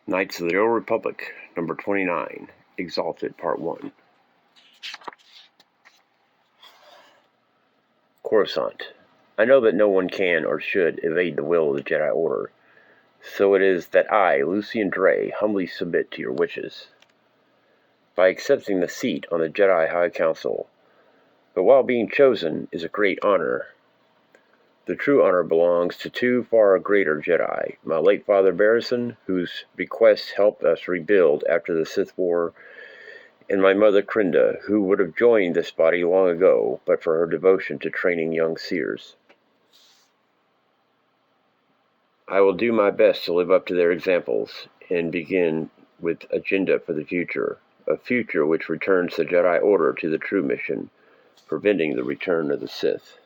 Knights of the Old Republic, number 29, Exalted, Part 1. Coruscant. I know that no one can or should evade the will of the Jedi Order, so it is that I, Lucian Dray, humbly submit to your wishes. By accepting the seat on the Jedi High Council, but while being chosen is a great honor, the true honor belongs to two far greater Jedi, my late father Barrison, whose bequests helped us rebuild after the Sith War, and my mother Krinda, who would have joined this body long ago, but for her devotion to training young seers. I will do my best to live up to their examples, and begin with agenda for the future, a future which returns the Jedi Order to the true mission, preventing the return of the Sith.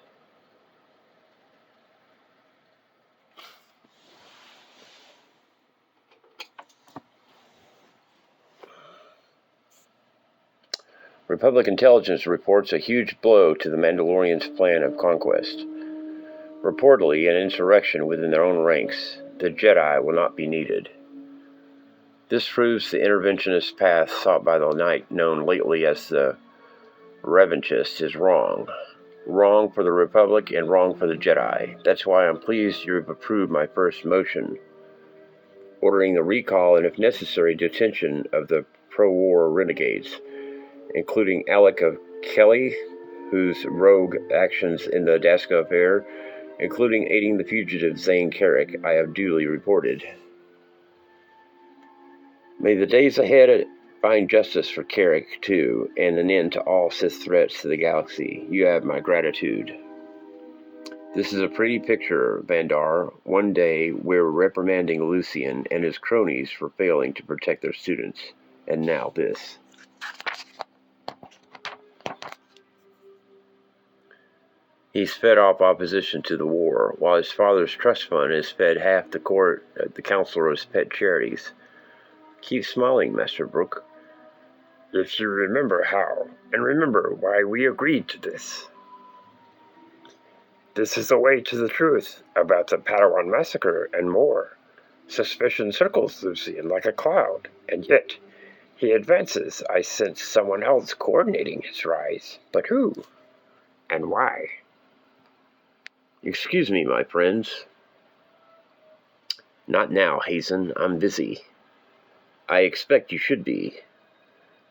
Republic intelligence reports a huge blow to the Mandalorians' plan of conquest. Reportedly, an insurrection within their own ranks. The Jedi will not be needed. This proves the interventionist path sought by the knight known lately as the Revanchist is wrong. Wrong for the Republic and wrong for the Jedi. That's why I'm pleased you've approved my first motion, ordering the recall and, if necessary, detention of the pro-war renegades, including Alec of Kelly, whose rogue actions in the Daska affair, including aiding the fugitive Zane Carrick, I have duly reported. May the days ahead find justice for Carrick, too, and an end to all Sith threats to the galaxy. You have my gratitude. This is a pretty picture, Vandar. One day we're reprimanding Lucian and his cronies for failing to protect their students, and now this. He's fed off opposition to the war, while his father's trust fund has fed half the counselor's pet charities. Keep smiling, Master Brooke. If you remember how, and remember why we agreed to this. This is the way to the truth about the Padawan massacre and more. Suspicion circles Lucian like a cloud, and yet he advances. I sense someone else coordinating his rise. But who? And why? Excuse me, my friends. Not now, Hazen. I'm busy. I expect you should be.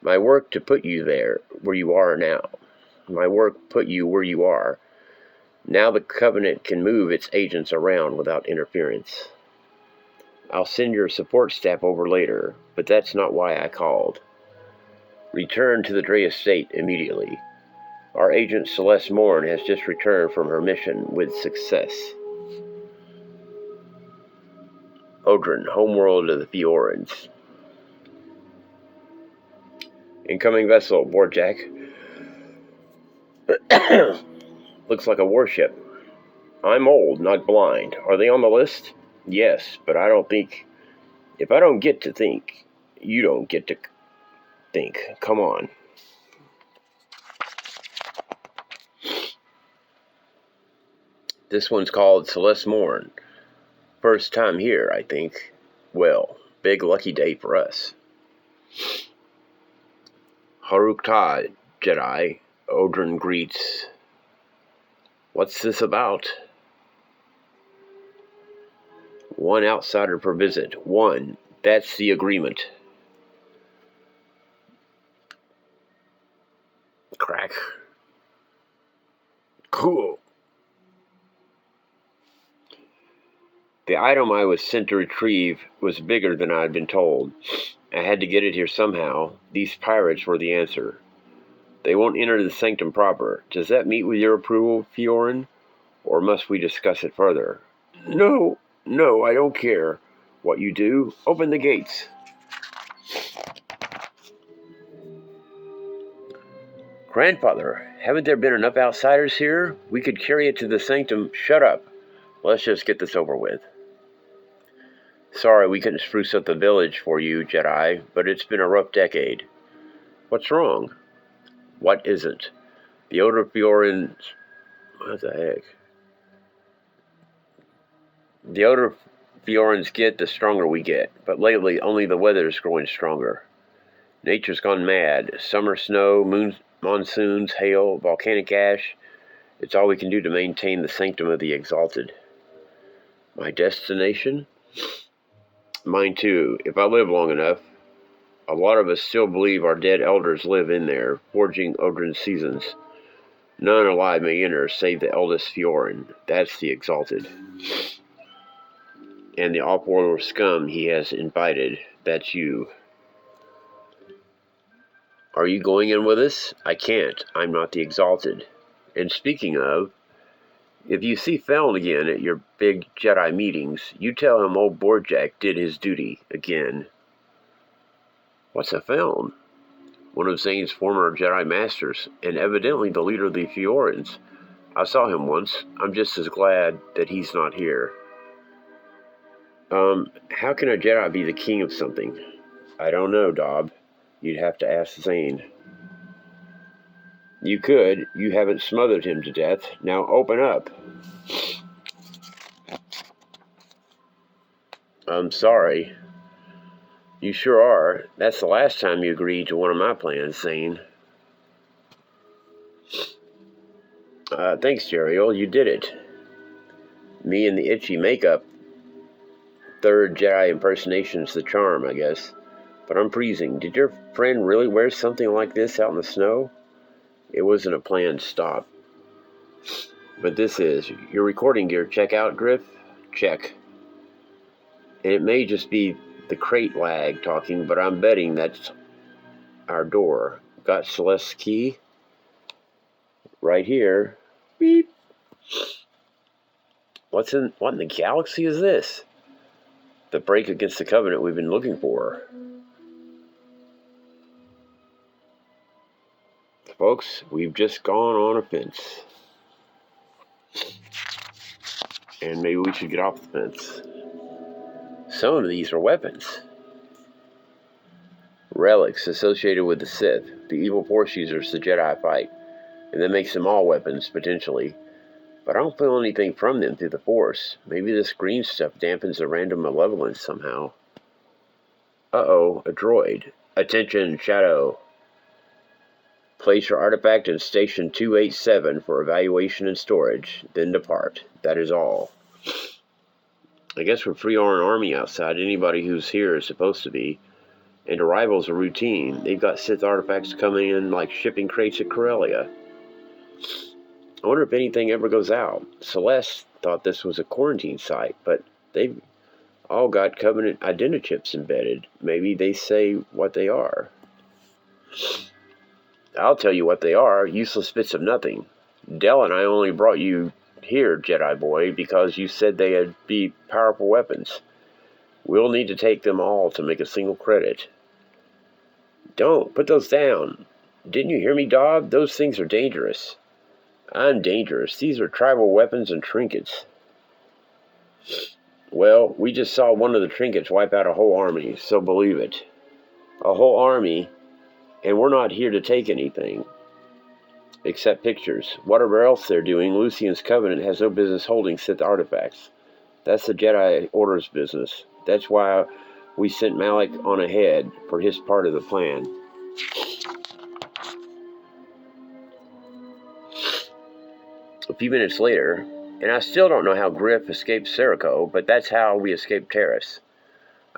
My work to put you there, where you are now. My work put you where you are. Now the Covenant can move its agents around without interference. I'll send your support staff over later, but that's not why I called. Return to the Dray estate immediately. Our agent Celeste Morn has just returned from her mission with success. Odrin, homeworld of the Fiorans. Incoming vessel, board Jack. Looks like a warship. I'm old, not blind. Are they on the list? Yes, but I don't think... If I don't get to think, you don't get to think. Come on. This one's called Celeste Morn. First time here, I think. Well, big lucky day for us. Haruk-Ta, Jedi. Odrin greets. What's this about? One outsider per visit. One. That's the agreement. Crack. Cool. The item I was sent to retrieve was bigger than I had been told. I had to get it here somehow. These pirates were the answer. They won't enter the sanctum proper. Does that meet with your approval, Fiorin? Or must we discuss it further? No, I don't care what you do. Open the gates. Grandfather, haven't there been enough outsiders here? We could carry it to the sanctum. Shut up. Let's just get this over with. Sorry we couldn't spruce up the village for you, Jedi, but it's been a rough decade. What's wrong? What isn't? The Order of What the heck? The Order of Fiorans get, the stronger we get. But lately, only the weather's growing stronger. Nature's gone mad. Summer snow, monsoons, hail, volcanic ash. It's all we can do to maintain the sanctum of the exalted. My destination? Mine too, if I live long enough. A lot of us still believe our dead elders live in there, forging Odrin's seasons. None alive may enter, save the eldest Fioran. That's the exalted. And the off-world scum he has invited. That's you. Are you going in with us? I can't. I'm not the exalted. And speaking of, if you see Feln again at your big Jedi meetings, you tell him old Borjak did his duty again. What's a Feln? One of Zane's former Jedi Masters, and evidently the leader of the Fiorans. I saw him once. I'm just as glad that he's not here. How can a Jedi be the king of something? I don't know, Dob. You'd have to ask Zane. You could. You haven't smothered him to death. Now open up. I'm sorry. You sure are. That's the last time you agreed to one of my plans, Zane. Thanks, Jeriel. You did it. Me and the itchy makeup. Third Jedi impersonation's the charm, I guess. But I'm freezing. Did your friend really wear something like this out in the snow? It wasn't a planned stop. But this is. Your recording gear check out, Griff? Check. And it may just be the crate lag talking, but I'm betting that's our door. Got Celeste's key? Right here. Beep. What in the galaxy is this? The break against the Covenant we've been looking for. Folks, we've just gone on a fence. And maybe we should get off the fence. Some of these are weapons. Relics associated with the Sith, the evil Force users the Jedi fight. And that makes them all weapons, potentially. But I don't feel anything from them through the Force. Maybe this green stuff dampens the random malevolence somehow. Uh-oh, a droid. Attention, Shadow. Place your artifact in Station 287 for evaluation and storage, then depart. That is all. I guess we're Freeorn Army outside. Anybody who's here is supposed to be. And arrivals are routine. They've got Sith artifacts coming in like shipping crates at Corellia. I wonder if anything ever goes out. Celeste thought this was a quarantine site, but they've all got Covenant identichips embedded. Maybe they say what they are. I'll tell you what they are, useless bits of nothing. Del and I only brought you here, Jedi boy, because you said they'd be powerful weapons. We'll need to take them all to make a single credit. Don't, put those down. Didn't you hear me, Dob? Those things are dangerous. I'm dangerous. These are tribal weapons and trinkets. Well, we just saw one of the trinkets wipe out a whole army, so believe it. A whole army, and we're not here to take anything. Except pictures. Whatever else they're doing, Lucien's Covenant has no business holding Sith artifacts. That's the Jedi Order's business. That's why we sent Malak on ahead for his part of the plan. A few minutes later, and I still don't know how Griff escaped Serico, but that's how we escaped Terrace.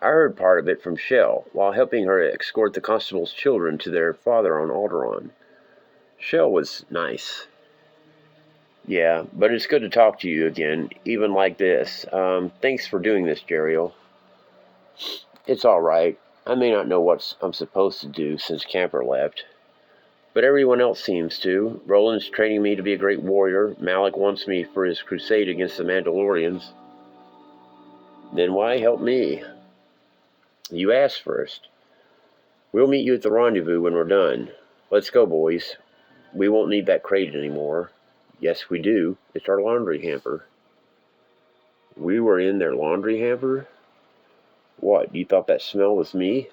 I heard part of it from Shell, while helping her escort the constable's children to their father on Alderaan. Shell was nice. Yeah, but it's good to talk to you again, even like this. Thanks for doing this, Jeriel. It's all right. I may not know what I'm supposed to do since Camper left. But everyone else seems to. Roland's training me to be a great warrior. Malak wants me for his crusade against the Mandalorians. Then why help me? You asked first. We'll meet you at the rendezvous when we're done. Let's go, boys. We won't need that crate anymore. Yes, we do. It's our laundry hamper. We were in their laundry hamper? What, you thought that smell was me?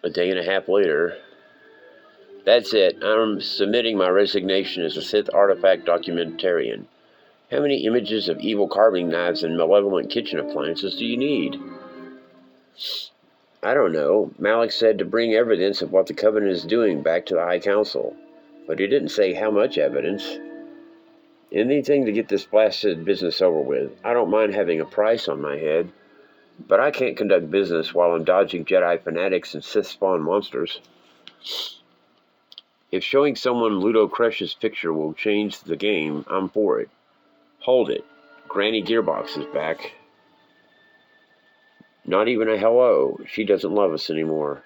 A day and a half later. That's it. I'm submitting my resignation as a Sith artifact documentarian. How many images of evil carving knives and malevolent kitchen appliances do you need? I don't know. Malik said to bring evidence of what the Covenant is doing back to the High Council, but he didn't say how much evidence. Anything to get this blasted business over with. I don't mind having a price on my head, but I can't conduct business while I'm dodging Jedi fanatics and Sith spawn monsters. If showing someone Ludo Kresh's picture will change the game, I'm for it. Hold it. Granny Gearbox is back. Not even a hello. She doesn't love us anymore.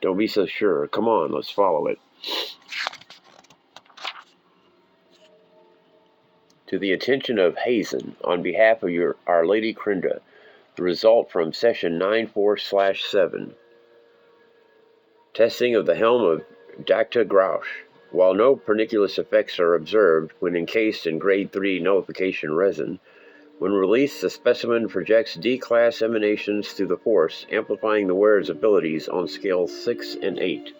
Don't be so sure. Come on, let's follow it. To the attention of Hazen, on behalf of Our Lady Krinda, the result from session 94/7. Testing of the helm of Dacta Grausch. While no pernicious effects are observed when encased in grade 3 nullification resin, when released, the specimen projects D-class emanations through the Force, amplifying the wearer's abilities on scales 6 and 8.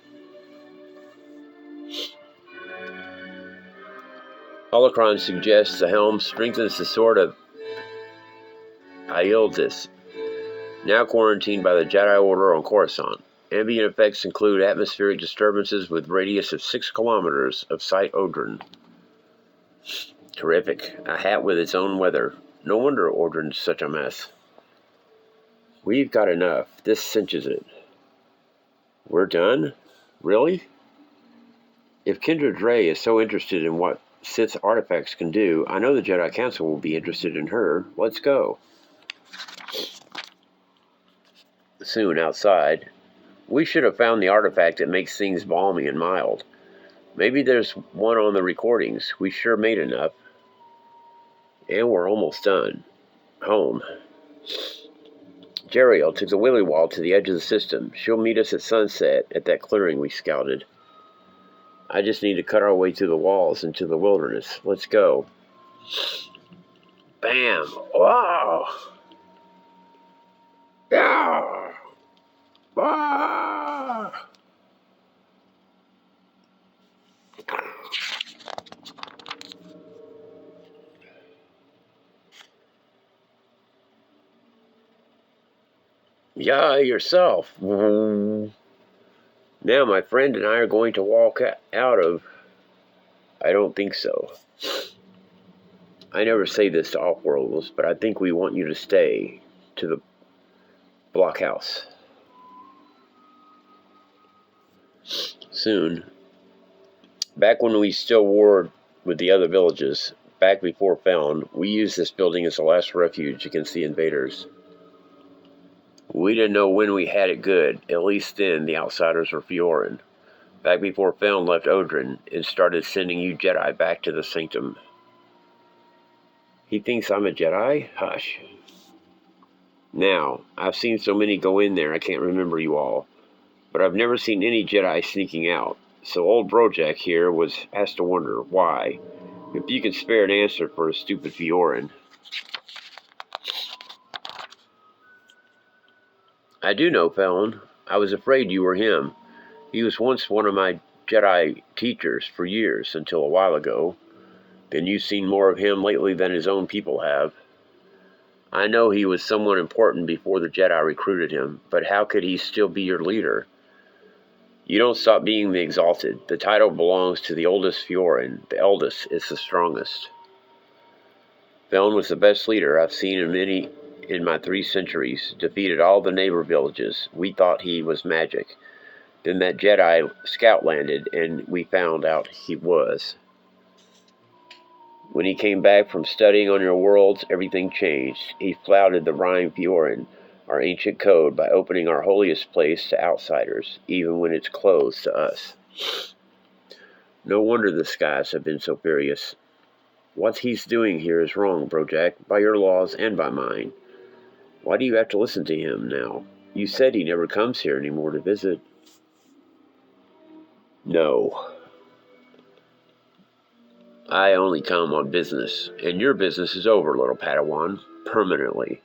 Holocron suggests the helm strengthens the sword of Aildis, now quarantined by the Jedi Order on Coruscant. Ambient effects include atmospheric disturbances with radius of 6 kilometers of Site Odrin. Terrific. A hat with its own weather. No wonder Ordrin's such a mess. We've got enough. This cinches it. We're done? Really? If Kendra Dray is so interested in what Sith artifacts can do, I know the Jedi Council will be interested in her. Let's go. Soon, outside. We should have found the artifact that makes things balmy and mild. Maybe there's one on the recordings. We sure made enough. And we're almost done. Home. Jeriel took the Willy Wall to the edge of the system. She'll meet us at sunset at that clearing we scouted. I just need to cut our way through the walls into the wilderness. Let's go. Bam! Wow! Yeah! Ah! Yeah, yourself. Now my friend and I are going to walk out of... I don't think so. I never say this to off-worlders, but I think we want you to stay to the blockhouse. Soon. Back when we still warred with the other villages, back before Found, we used this building as a last refuge against the invaders. We didn't know when we had it good. At least then, the outsiders were Fioran. Back before Found left Odrin and started sending you Jedi back to the Sanctum. He thinks I'm a Jedi? Hush. Now, I've seen so many go in there I can't remember you all. But I've never seen any Jedi sneaking out. So old Brojak here has to wonder why. If you could spare an answer for a stupid Fioran. I do know, Felon. I was afraid you were him. He was once one of my Jedi teachers for years, until a while ago. Then you've seen more of him lately than his own people have. I know he was someone important before the Jedi recruited him, but how could he still be your leader? You don't stop being the Exalted. The title belongs to the oldest Fioran. The eldest is the strongest. Felon was the best leader I've seen in my 3 centuries. Defeated all the neighbor villages. We thought he was magic. Then that Jedi scout landed, and we found out he was. When he came back from studying on your worlds, everything changed. He flouted the Rime Fioran, our ancient code, by opening our holiest place to outsiders, even when it's closed to us. No wonder the skies have been so furious. What he's doing here is wrong, Brojak, by your laws and by mine. Why do you have to listen to him now? You said he never comes here anymore to visit. No. I only come on business, and your business is over, little Padawan, permanently.